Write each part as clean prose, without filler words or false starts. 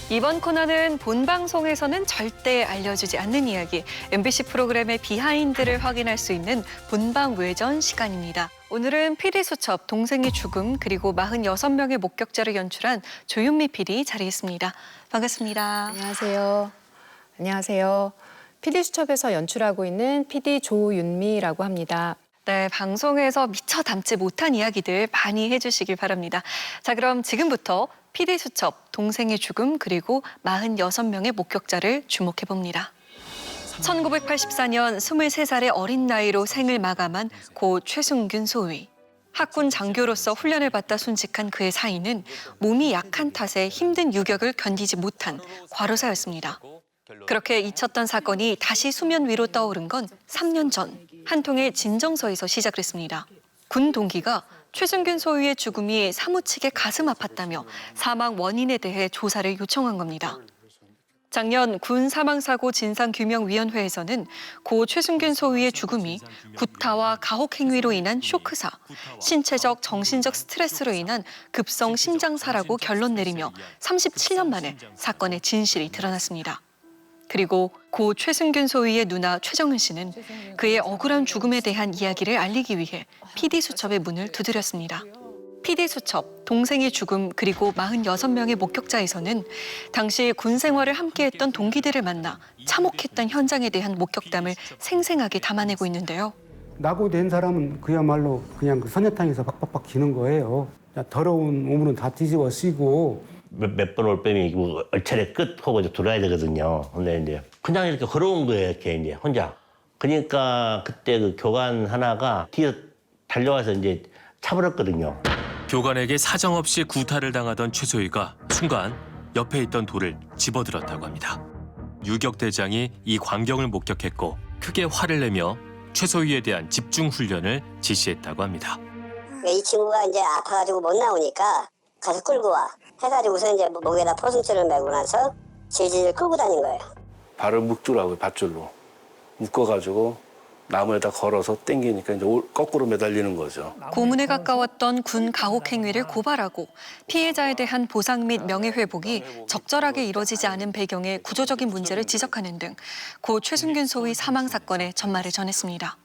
이번 코너는 본 방송에서는 절대 알려주지 않는 이야기, MBC 프로그램의 비하인드를 확인할 수 있는 본방 외전 시간입니다. 오늘은 PD수첩 동생의 죽음 그리고 46명의 목격자를 연출한 조윤미 PD 자리했습니다. 반갑습니다. 안녕하세요. 안녕하세요. PD수첩에서 연출하고 있는 PD 조윤미라고 합니다. 네, 방송에서 미처 담지 못한 이야기들 많이 해주시길 바랍니다. 자, 그럼 지금부터 PD수첩 동생의 죽음 그리고 46명의 목격자를 주목해봅니다. 1984년 23살의 어린 나이로 생을 마감한 고 최순균 소위. 학군 장교로서 훈련을 받다 순직한 그의 사인은 몸이 약한 탓에 힘든 유격을 견디지 못한 과로사였습니다. 그렇게 잊혔던 사건이 다시 수면 위로 떠오른 건 3년 전 한 통의 진정서에서 시작을 했습니다. 군 동기가 최순균 소위의 죽음이 사무치게 가슴 아팠다며 사망 원인에 대해 조사를 요청한 겁니다. 작년 군 사망사고 진상규명위원회에서는 고 최순균 소위의 죽음이 구타와 가혹 행위로 인한 쇼크사, 신체적, 정신적 스트레스로 인한 급성 심장사라고 결론 내리며 37년 만에 사건의 진실이 드러났습니다. 그리고 고 최순균 소위의 누나 최정은 씨는 그의 억울한 죽음에 대한 이야기를 알리기 위해 PD수첩의 문을 두드렸습니다. PD수첩 동생의 죽음 그리고 46명의 목격자에서는 당시 군 생활을 함께했던 동기들을 만나 참혹했던 현장에 대한 목격담을 생생하게 담아내고 있는데요. 낙오된 사람은 그야말로 그냥 그 선녀탕에서 박박박 기는 거예요. 더러운 오물은 다 뒤집어 쓰고 몇 번 올 뱀이 얼차례 끝 하고 이제 들어야 되거든요. 근데 이제 그냥 이렇게 걸어온 거예요, 이렇게 이제 혼자. 그러니까 그때 그 교관 하나가 뒤에 달려와서 이제 차버렸거든요. 교관에게 사정없이 구타를 당하던 최소희가 순간 옆에 있던 돌을 집어들었다고 합니다. 유격대장이 이 광경을 목격했고 크게 화를 내며 최소희에 대한 집중 훈련을 지시했다고 합니다. 이 친구가 이제 아파가지고 못 나오니까 가서 끌고 와. 해가지고서 이제 목에다 포승줄을 매고 나서 질질 끌고 다닌 거예요. 발을 묶더라고요, 밧줄로. 묶어가지고 나무에다 걸어서 당기니까 이제 거꾸로 매달리는 거죠. 고문에 가까웠던 군 가혹 행위를 고발하고 피해자에 대한 보상 및 명예회복이 적절하게 이뤄지지 않은 배경의 구조적인 문제를 지적하는 등 고 최순균 소위 사망 사건의 전말을 전했습니다.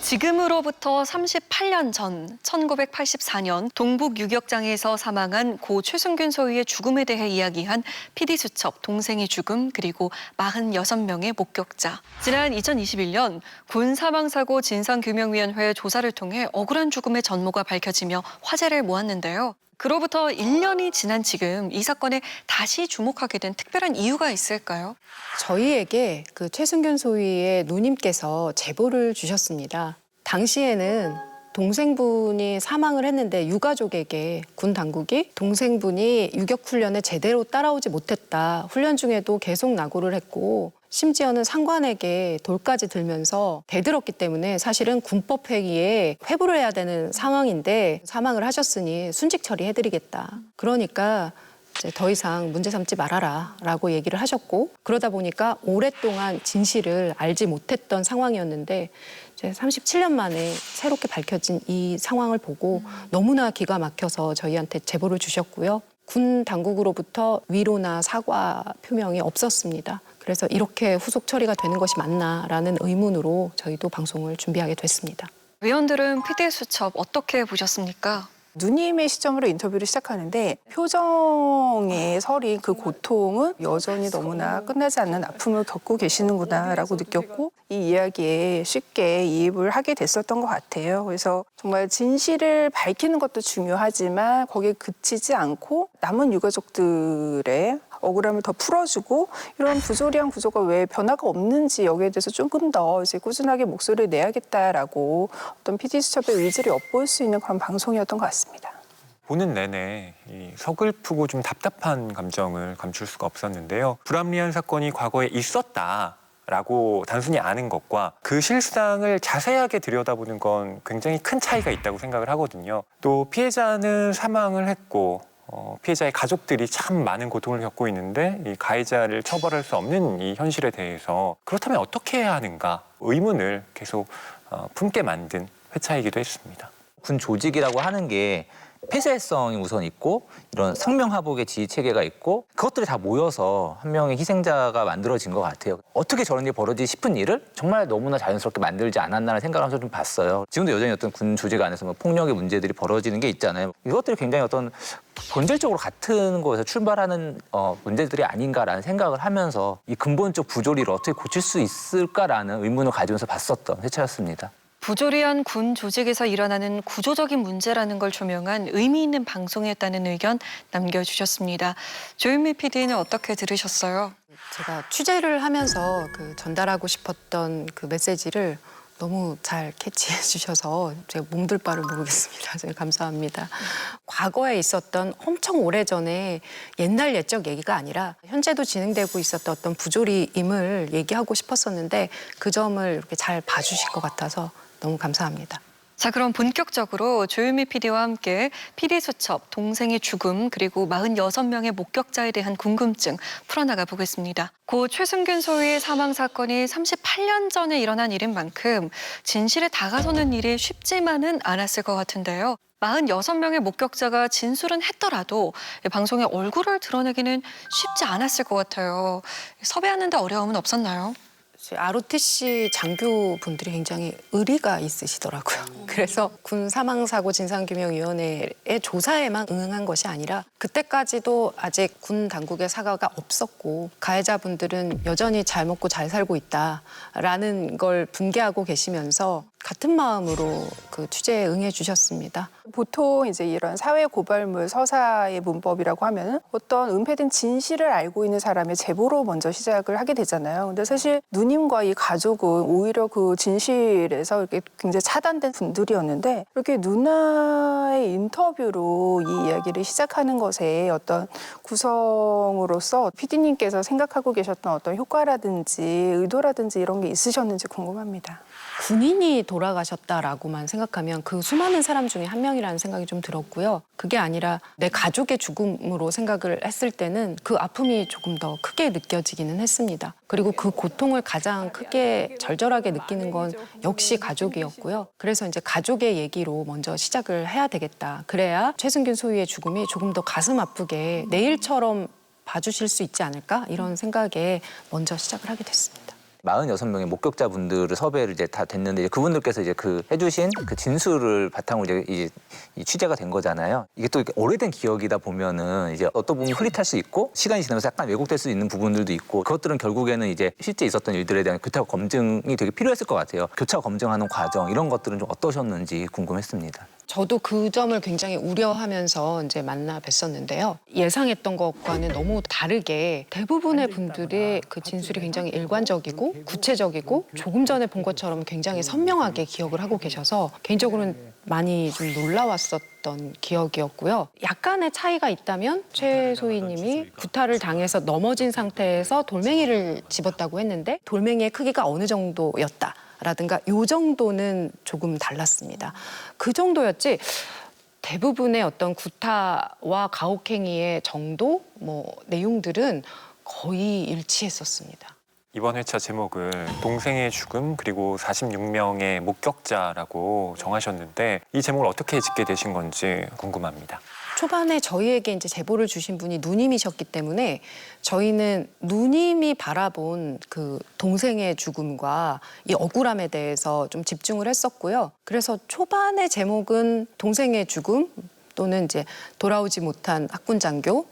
지금으로부터 38년 전 1984년 동북 유격장에서 사망한 고 최순균 소위의 죽음에 대해 이야기한 PD수첩 동생의 죽음 그리고 46명의 목격자. 지난 2021년 군 사망사고 진상규명위원회 조사를 통해 억울한 죽음의 전모가 밝혀지며 화제를 모았는데요. 그로부터 1년이 지난 지금 이 사건에 다시 주목하게 된 특별한 이유가 있을까요? 저희에게 그 최순균 소위의 누님께서 제보를 주셨습니다. 당시에는 동생분이 사망을 했는데 유가족에게 군 당국이 동생분이 유격 훈련에 제대로 따라오지 못했다. 훈련 중에도 계속 낙오를 했고 심지어는 상관에게 돌까지 들면서 대들었기 때문에 사실은 군법 회의에 회부를 해야 되는 상황인데 사망을 하셨으니 순직 처리해드리겠다. 그러니까 이제 더 이상 문제 삼지 말아라 라고 얘기를 하셨고 그러다 보니까 오랫동안 진실을 알지 못했던 상황이었는데 이제 37년 만에 새롭게 밝혀진 이 상황을 보고 너무나 기가 막혀서 저희한테 제보를 주셨고요. 군 당국으로부터 위로나 사과 표명이 없었습니다. 그래서 이렇게 후속 처리가 되는 것이 맞나라는 의문으로 저희도 방송을 준비하게 됐습니다. 위원들은 PD수첩 어떻게 보셨습니까? 누님의 시점으로 인터뷰를 시작하는데 표정에 서린 그 고통은 여전히 너무나 끝나지 않는 아픔을 겪고 계시는구나라고 느꼈고 이 이야기에 쉽게 이입을 하게 됐었던 것 같아요. 그래서 정말 진실을 밝히는 것도 중요하지만 거기에 그치지 않고 남은 유가족들의 억울함을 더 풀어주고 이런 부조리한 구조가 왜 변화가 없는지 여기에 대해서 조금 더 이제 꾸준하게 목소리를 내야겠다라고 어떤 PD수첩의 의지를 엿볼 수 있는 그런 방송이었던 것 같습니다. 보는 내내 이 서글프고 좀 답답한 감정을 감출 수가 없었는데요. 불합리한 사건이 과거에 있었다라고 단순히 아는 것과 그 실상을 자세하게 들여다보는 건 굉장히 큰 차이가 있다고 생각을 하거든요. 또 피해자는 사망을 했고 피해자의 가족들이 참 많은 고통을 겪고 있는데 이 가해자를 처벌할 수 없는 이 현실에 대해서 그렇다면 어떻게 해야 하는가 의문을 계속 품게 만든 회차이기도 했습니다. 군 조직이라고 하는 게 폐쇄성이 우선 있고 이런 성명하복의 지휘 체계가 있고 그것들이 다 모여서 한 명의 희생자가 만들어진 것 같아요. 어떻게 저런 일이 벌어지지 싶은 일을 정말 너무나 자연스럽게 만들지 않았나라는 생각을 하면서 좀 봤어요. 지금도 여전히 어떤 군 조직 안에서 뭐 폭력의 문제들이 벌어지는 게 있잖아요. 이것들이 굉장히 어떤 본질적으로 같은 곳에서 출발하는 문제들이 아닌가라는 생각을 하면서 이 근본적 부조리를 어떻게 고칠 수 있을까라는 의문을 가지면서 봤었던 회차였습니다. 부조리한 군 조직에서 일어나는 구조적인 문제라는 걸 조명한 의미 있는 방송이었다는 의견 남겨주셨습니다. 조윤미 PD는 어떻게 들으셨어요? 제가 취재를 하면서 전달하고 싶었던 그 메시지를 너무 잘 캐치해 주셔서 제가 몸둘 바를 모르겠습니다. 제가 감사합니다. 과거에 있었던 엄청 오래전에 옛날 옛적 얘기가 아니라 현재도 진행되고 있었던 어떤 부조리임을 얘기하고 싶었었는데 그 점을 이렇게 잘 봐주실 것 같아서 너무 감사합니다. 자, 그럼 본격적으로 조윤미 PD와 함께 PD 수첩, 동생의 죽음, 그리고 46명의 목격자에 대한 궁금증 풀어나가 보겠습니다. 고 최승균 소위의 사망 사건이 38년 전에 일어난 일인 만큼 진실에 다가서는 일이 쉽지만은 않았을 것 같은데요. 46명의 목격자가 진술은 했더라도 방송에 얼굴을 드러내기는 쉽지 않았을 것 같아요. 섭외하는 데 어려움은 없었나요? ROTC 장교분들이 굉장히 의리가 있으시더라고요. 그래서 군 사망사고 진상규명위원회의 조사에만 응한 것이 아니라 그때까지도 아직 군 당국의 사과가 없었고 가해자분들은 여전히 잘 먹고 잘 살고 있다라는 걸 분개하고 계시면서 같은 마음으로 그 취재에 응해 주셨습니다. 보통 이제 이런 사회 고발물 서사의 문법이라고 하면은 어떤 은폐된 진실을 알고 있는 사람의 제보로 먼저 시작을 하게 되잖아요. 근데 사실 누님과 이 가족은 오히려 그 진실에서 이렇게 굉장히 차단된 분들이었는데 이렇게 누나의 인터뷰로 이 이야기를 시작하는 것에 어떤 구성으로서 PD님께서 생각하고 계셨던 어떤 효과라든지 의도라든지 이런 게 있으셨는지 궁금합니다. 군인이 돌아가셨다라고만 생각하면 그 수많은 사람 중에 한 명이라는 생각이 좀 들었고요. 그게 아니라 내 가족의 죽음으로 생각을 했을 때는 그 아픔이 조금 더 크게 느껴지기는 했습니다. 그리고 그 고통을 가장 크게 절절하게 느끼는 건 역시 가족이었고요. 그래서 이제 가족의 얘기로 먼저 시작을 해야 되겠다. 그래야 최승균 소위의 죽음이 조금 더 가슴 아프게 내일처럼 봐주실 수 있지 않을까? 이런 생각에 먼저 시작을 하게 됐습니다. 46명의 목격자분들을 섭외를 이제 다 됐는데 이제 그분들께서 이제 그 해주신 그 진술을 바탕으로 이제 이 취재가 된 거잖아요. 이게 또 이렇게 오래된 기억이다 보면은 이제 어떤 부분이 흐릿할 수 있고 시간이 지나면서 약간 왜곡될 수 있는 부분들도 있고 그것들은 결국에는 이제 실제 있었던 일들에 대한 교차 검증이 되게 필요했을 것 같아요. 교차 검증하는 과정 이런 것들은 좀 어떠셨는지 궁금했습니다. 저도 그 점을 굉장히 우려하면서 이제 만나 뵀었는데요. 예상했던 것과는 너무 다르게 대부분의 분들의 그 진술이 굉장히 일관적이고 구체적이고 조금 전에 본 것처럼 굉장히 선명하게 기억을 하고 계셔서 개인적으로는 많이 좀 놀라웠었던 기억이었고요. 약간의 차이가 있다면 최소희님이 구타를 당해서 넘어진 상태에서 돌멩이를 집었다고 했는데 돌멩이의 크기가 어느 정도였다. 라든가 요 정도는 조금 달랐습니다. 그 정도였지 대부분의 어떤 구타와 가혹행위의 정도, 내용들은 거의 일치했었습니다. 이번 회차 제목을 동생의 죽음 그리고 46명의 목격자라고 정하셨는데 이 제목을 어떻게 짓게 되신 건지 궁금합니다. 초반에 저희에게 이제 제보를 주신 분이 누님이셨기 때문에 저희는 누님이 바라본 그 동생의 죽음과 이 억울함에 대해서 좀 집중을 했었고요. 그래서 초반의 제목은 동생의 죽음 또는 이제 돌아오지 못한 학군 장교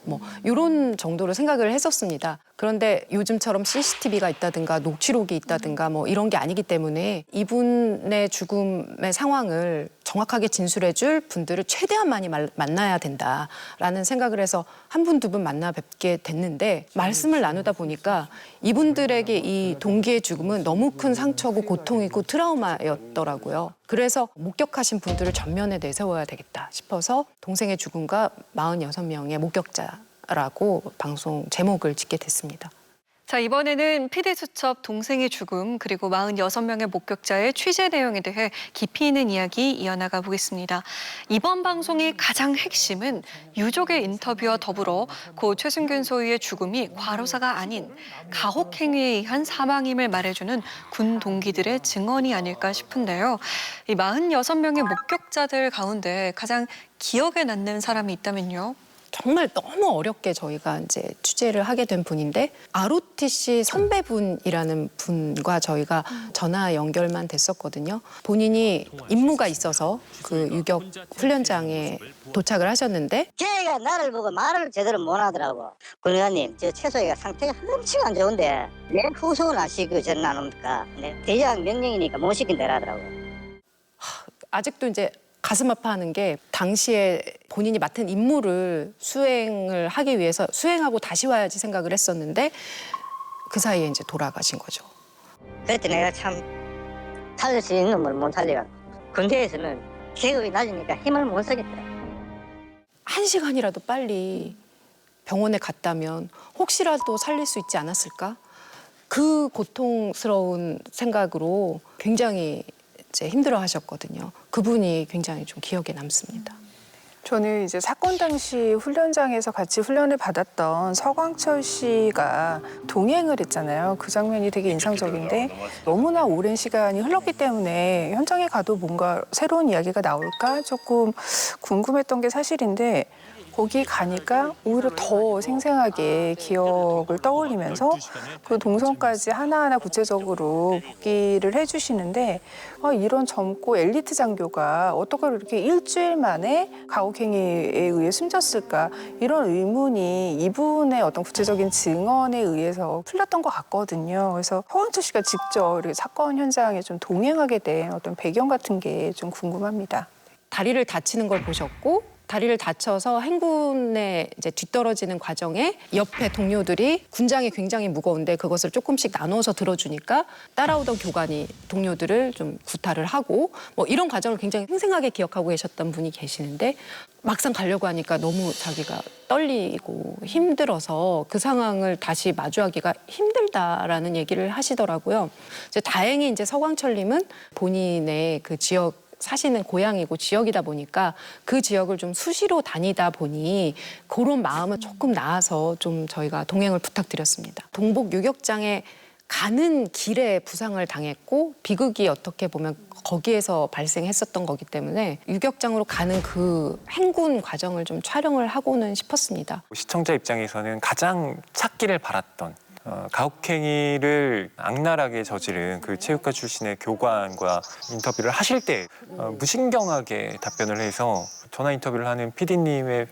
이런 정도로 생각을 했었습니다. 그런데 요즘처럼 CCTV가 있다든가 녹취록이 있다든가 이런 게 아니기 때문에 이분의 죽음의 상황을 정확하게 진술해줄 분들을 최대한 많이 만나야 된다라는 생각을 해서 한 분, 두 분 만나 뵙게 됐는데 말씀을 나누다 보니까 이분들에게 이 동기의 죽음은 너무 큰 상처고 고통이고 트라우마였더라고요. 그래서 목격하신 분들을 전면에 내세워야 되겠다 싶어서 동생의 죽음과 46명의 목격자라고 방송 제목을 짓게 됐습니다. 자, 이번에는 피디수첩 동생의 죽음 그리고 46명의 목격자의 취재 내용에 대해 깊이 있는 이야기 이어나가 보겠습니다. 이번 방송의 가장 핵심은 유족의 인터뷰와 더불어 고 최순균 소위의 죽음이 과로사가 아닌 가혹행위에 의한 사망임을 말해주는 군 동기들의 증언이 아닐까 싶은데요. 이 46명의 목격자들 가운데 가장 기억에 남는 사람이 있다면요? 정말 너무 어렵게 저희가 이제 취재를 하게 된 분인데 ROTC 선배분이라는 분과 저희가 전화 연결만 됐었거든요. 본인이 임무가 있어서 그 유격 훈련장에 도착을 하셨는데 걔가 나를 보고 말을 제대로 못 하더라고. 군 의원님, 저 최소희가 상태가 엄청 안 좋은데 왜 후송을 안 시키고 저는 안 옵니까? 근데 대장 명령이니까 못 시킨다 하더라고. 아직도 이제 가슴 아파하는 게 당시에 본인이 맡은 임무를 수행을 하기 위해서 수행하고 다시 와야지 생각을 했었는데 그 사이에 이제 돌아가신 거죠. 그랬더니 내가 참 살릴 수 있는 놈을 못 살려가. 군대에서는 계급이 낮으니까 힘을 못 쓰겠더라. 1시간이라도 빨리 병원에 갔다면 혹시라도 살릴 수 있지 않았을까? 그 고통스러운 생각으로 굉장히 이제 힘들어하셨거든요. 그분이 굉장히 좀 기억에 남습니다. 저는 이제 사건 당시 훈련장에서 같이 훈련을 받았던 서광철 씨가 동행을 했잖아요. 그 장면이 되게 인상적인데 너무나 오랜 시간이 흘렀기 때문에 현장에 가도 뭔가 새로운 이야기가 나올까 조금 궁금했던 게 사실인데 거기 가니까 오히려 더 생생하게 기억을 떠올리면서 그 동선까지 하나하나 구체적으로 복기를 해주시는데 이런 젊고 엘리트 장교가 어떻게 이렇게 일주일 만에 가혹행위에 의해 숨졌을까 이런 의문이 이분의 어떤 구체적인 증언에 의해서 풀렸던 것 같거든요. 그래서 서광철 씨가 직접 이렇게 사건 현장에 좀 동행하게 된 어떤 배경 같은 게 좀 궁금합니다. 다리를 다치는 걸 보셨고 다리를 다쳐서 행군에 이제 뒤떨어지는 과정에 옆에 동료들이 군장이 굉장히 무거운데 그것을 조금씩 나눠서 들어주니까 따라오던 교관이 동료들을 좀 구타를 하고 뭐 이런 과정을 굉장히 생생하게 기억하고 계셨던 분이 계시는데 막상 가려고 하니까 너무 자기가 떨리고 힘들어서 그 상황을 다시 마주하기가 힘들다라는 얘기를 하시더라고요. 이제 다행히 이제 서광철님은 본인의 그 지역 사시는 고향이고 지역이다 보니까 그 지역을 좀 수시로 다니다 보니 그런 마음은 조금 나아서 좀 저희가 동행을 부탁드렸습니다. 동복 유격장에 가는 길에 부상을 당했고 비극이 어떻게 보면 거기에서 발생했었던 거기 때문에 유격장으로 가는 그 행군 과정을 좀 촬영을 하고는 싶었습니다. 시청자 입장에서는 가장 찾기를 바랐던 가혹행위를 악랄하게 저지른 그 체육과 출신의 교관과 인터뷰를 하실 때 무신경하게 답변을 해서 전화 인터뷰를 하는 PD님의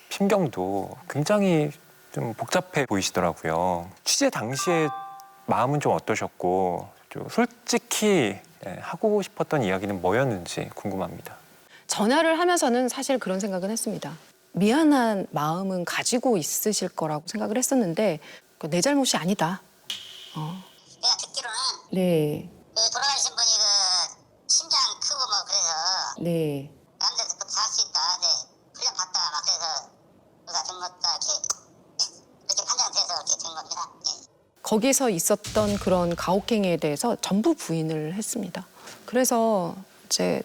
심경도 굉장히 좀 복잡해 보이시더라고요. 취재 당시에 마음은 좀 어떠셨고 좀 솔직히 하고 싶었던 이야기는 뭐였는지 궁금합니다. 전화를 하면서는 사실 그런 생각은 했습니다. 미안한 마음은 가지고 있으실 거라고 생각을 했었는데 내 잘못이 아니다. 내가 듣기로는 네, 그 돌아가신 분이 그 심장 크고 뭐 그래서 네. 남자들부터 살 수 있다. 이제 훈련 받다가 막 그래서 누가 된 것다 이렇게 판단돼서 이렇게 된 겁니다. 예. 거기서 있었던 그런 가혹행위에 대해서 전부 부인을 했습니다. 그래서 이제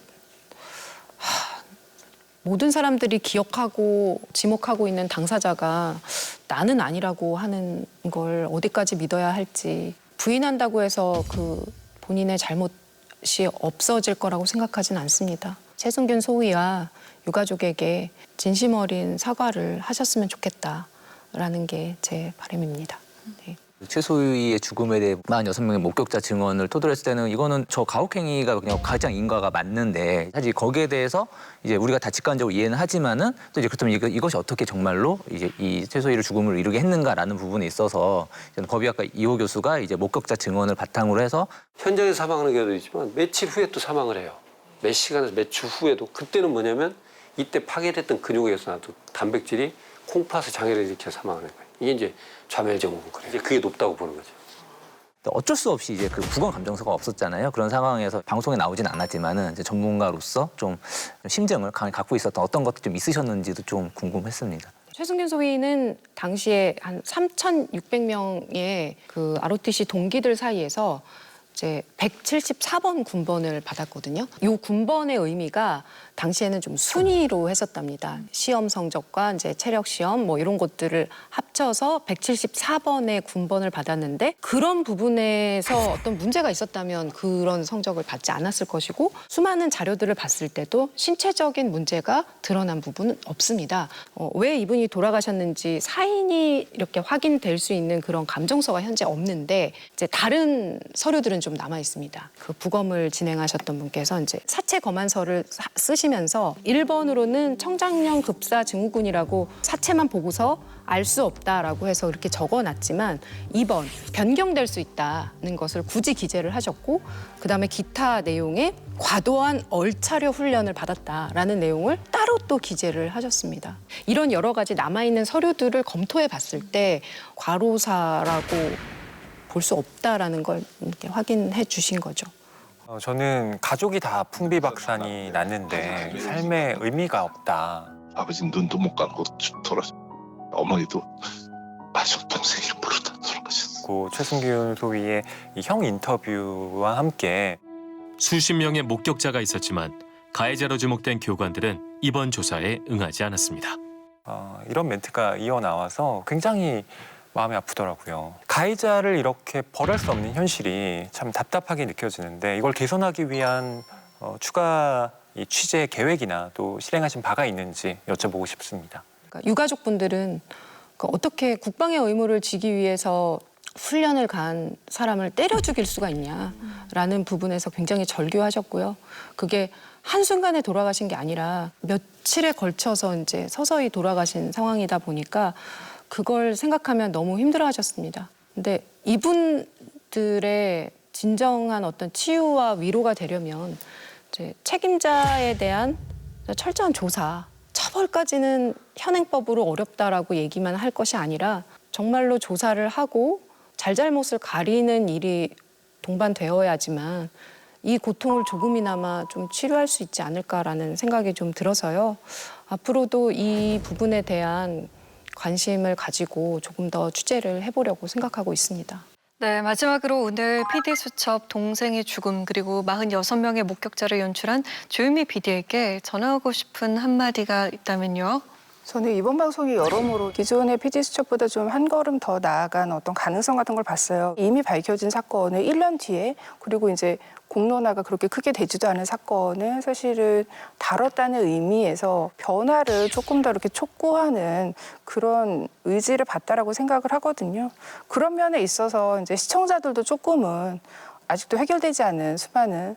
모든 사람들이 기억하고 지목하고 있는 당사자가 나는 아니라고 하는 걸 어디까지 믿어야 할지 부인한다고 해서 그 본인의 잘못이 없어질 거라고 생각하진 않습니다. 최순균 소위와 유가족에게 진심 어린 사과를 하셨으면 좋겠다라는 게 제 바람입니다. 네. 최소희의 죽음에 대해 46명의 목격자 증언을 토들었을 때는 이거는 저 가혹행위가 그냥 가장 인과가 맞는데 사실 거기에 대해서 이제 우리가 다 직관적으로 이해는 하지만은 또 이제 그렇다면 이것이 어떻게 정말로 이제 이 최소희를 죽음을 이루게 했는가라는 부분에 있어서 법의학과 이호 교수가 이제 목격자 증언을 바탕으로 해서 현장에서 사망하는 경우도 있지만 며칠 후에 또 사망을 해요. 몇 시간에서 몇 주 후에도 그때는 뭐냐면 이때 파괴됐던 근육에서 나도 단백질이 콩팥의 장애를 일으켜 사망하는 거예요. 이게 이제 좌멸증후군 그래요. 이제 그게 높다고 보는 거죠. 어쩔 수 없이 이제 그 부검 감정서가 없었잖아요. 그런 상황에서 방송에 나오진 않았지만은 이제 전문가로서 좀 심증을 강하게 갖고 있었던 어떤 것도 좀 있으셨는지도 좀 궁금했습니다. 최승균 소위는 당시에 한 3,600명의 그 ROTC 동기들 사이에서 이제 174번 군번을 받았거든요. 이 군번의 의미가 당시에는 좀 순위로 했었답니다. 시험 성적과 이제 체력 시험 뭐 이런 것들을 합쳐서 174번의 군번을 받았는데 그런 부분에서 어떤 문제가 있었다면 그런 성적을 받지 않았을 것이고 수많은 자료들을 봤을 때도 신체적인 문제가 드러난 부분은 없습니다. 왜 이분이 돌아가셨는지 사인이 이렇게 확인될 수 있는 그런 감정서가 현재 없는데 이제 다른 서류들은 좀 남아 있습니다. 그 부검을 진행하셨던 분께서 이제 사체 검안서를 쓰시면서 1번으로는 청장년 급사 증후군이라고 사체만 보고서 알 수 없다라고 해서 이렇게 적어놨지만 2번 변경될 수 있다는 것을 굳이 기재를 하셨고 그다음에 기타 내용에 과도한 얼차려 훈련을 받았다라는 내용을 따로 또 기재를 하셨습니다. 이런 여러 가지 남아있는 서류들을 검토해 봤을 때 과로사라고 볼 수 없다라는 걸 이렇게 확인해 주신 거죠. 저는 가족이 다 풍비박산이 났는데 삶에 의미가 없다. 아버지 눈도 못 감고 돌아서 어머니도 마지막 동생 이름 부르다 돌아가셨어. 고 최승균 소위의 이 형 인터뷰와 함께 수십 명의 목격자가 있었지만 가해자로 지목된 교관들은 이번 조사에 응하지 않았습니다. 이런 멘트가 이어나와서 굉장히 마음이 아프더라고요. 가해자를 이렇게 벌할 수 없는 현실이 참 답답하게 느껴지는데 이걸 개선하기 위한 추가 이 취재 계획이나 또 실행하신 바가 있는지 여쭤보고 싶습니다. 그러니까 유가족분들은 어떻게 국방의 의무를 지기 위해서 훈련을 간 사람을 때려 죽일 수가 있냐라는 부분에서 굉장히 절규하셨고요. 그게 한순간에 돌아가신 게 아니라 며칠에 걸쳐서 이제 서서히 돌아가신 상황이다 보니까 그걸 생각하면 너무 힘들어하셨습니다. 근데 이분들의 진정한 어떤 치유와 위로가 되려면 이제 책임자에 대한 철저한 조사, 처벌까지는 현행법으로 어렵다라고 얘기만 할 것이 아니라 정말로 조사를 하고 잘잘못을 가리는 일이 동반되어야지만 이 고통을 조금이나마 좀 치료할 수 있지 않을까라는 생각이 좀 들어서요. 앞으로도 이 부분에 대한 관심을 가지고 조금 더 취재를 해보려고 생각하고 있습니다. 네, 마지막으로 오늘 PD수첩 동생의 죽음 그리고 46명의 목격자를 연출한 조유미 PD에게 전하고 싶은 한마디가 있다면요. 저는 이번 방송이 여러모로 기존의 PD수첩보다 좀 한 걸음 더 나아간 어떤 가능성 같은 걸 봤어요. 이미 밝혀진 사건을 1년 뒤에 그리고 이제 공론화가 그렇게 크게 되지도 않은 사건을 사실은 다뤘다는 의미에서 변화를 조금 더 이렇게 촉구하는 그런 의지를 봤다라고 생각을 하거든요. 그런 면에 있어서 이제 시청자들도 조금은 아직도 해결되지 않은 수많은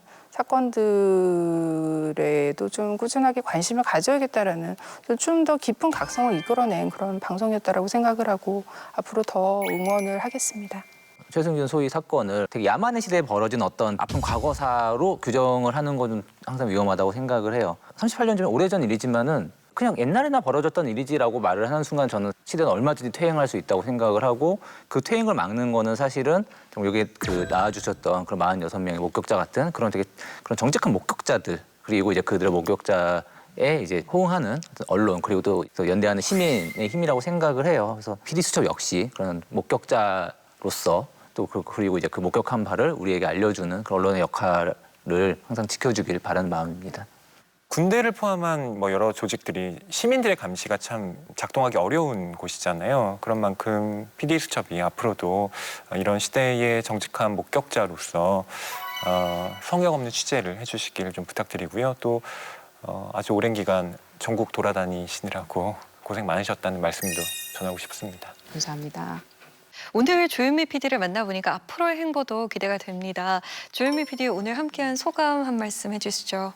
사건들에도 좀 꾸준하게 관심을 가져야겠다라는 좀 더 깊은 각성을 이끌어낸 그런 방송이었다라고 생각을 하고 앞으로 더 응원을 하겠습니다. 최승균 소위 사건을 되게 야만의 시대에 벌어진 어떤 아픈 과거사로 규정을 하는 건 항상 위험하다고 생각을 해요. 38년 전에 오래전 일이지만은 그냥 옛날에나 벌어졌던 일이지라고 말을 하는 순간 저는 시대는 얼마든지 퇴행할 수 있다고 생각을 하고 그 퇴행을 막는 거는 사실은 여기 그 나와주셨던 그런 46명의 목격자 같은 그런 되게 그런 정직한 목격자들 그리고 이제 그들의 목격자에 이제 호응하는 언론 그리고 또 연대하는 시민의 힘이라고 생각을 해요. 그래서 PD수첩 역시 그런 목격자로서 또 그리고 이제 그 목격한 바를 우리에게 알려주는 그런 언론의 역할을 항상 지켜주길 바라는 마음입니다. 군대를 포함한 뭐 여러 조직들이 시민들의 감시가 참 작동하기 어려운 곳이잖아요. 그런 만큼 PD수첩이 앞으로도 이런 시대의 정직한 목격자로서 성역 없는 취재를 해주시기를 좀 부탁드리고요. 또 아주 오랜 기간 전국 돌아다니시느라고 고생 많으셨다는 말씀도 전하고 싶습니다. 감사합니다. 오늘 조유미 PD를 만나보니까 앞으로의 행보도 기대가 됩니다. 조유미 PD 오늘 함께한 소감 한 말씀 해주시죠.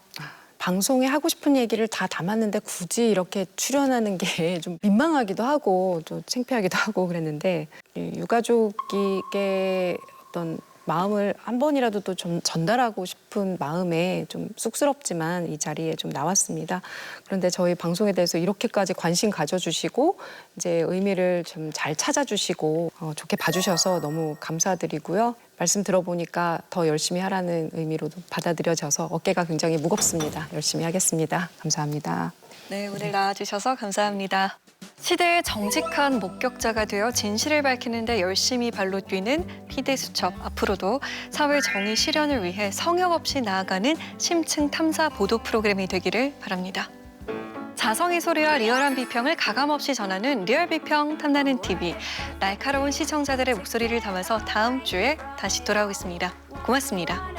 방송에 하고 싶은 얘기를 다 담았는데 굳이 이렇게 출연하는 게 좀 민망하기도 하고 또 창피하기도 하고 그랬는데 유가족에게 어떤 마음을 한 번이라도 또 좀 전달하고 싶은 마음에 좀 쑥스럽지만 이 자리에 좀 나왔습니다. 그런데 저희 방송에 대해서 이렇게까지 관심 가져주시고 이제 의미를 좀 잘 찾아주시고 좋게 봐주셔서 너무 감사드리고요. 말씀 들어보니까 더 열심히 하라는 의미로도 받아들여져서 어깨가 굉장히 무겁습니다. 열심히 하겠습니다. 감사합니다. 네, 오늘 나와주셔서 감사합니다. 시대의 정직한 목격자가 되어 진실을 밝히는 데 열심히 발로 뛰는 피디수첩. 앞으로도 사회 정의 실현을 위해 성역 없이 나아가는 심층 탐사 보도 프로그램이 되기를 바랍니다. 자성의 소리와 리얼한 비평을 가감없이 전하는 리얼 비평 탐나는 TV. 날카로운 시청자들의 목소리를 담아서 다음 주에 다시 돌아오겠습니다. 고맙습니다.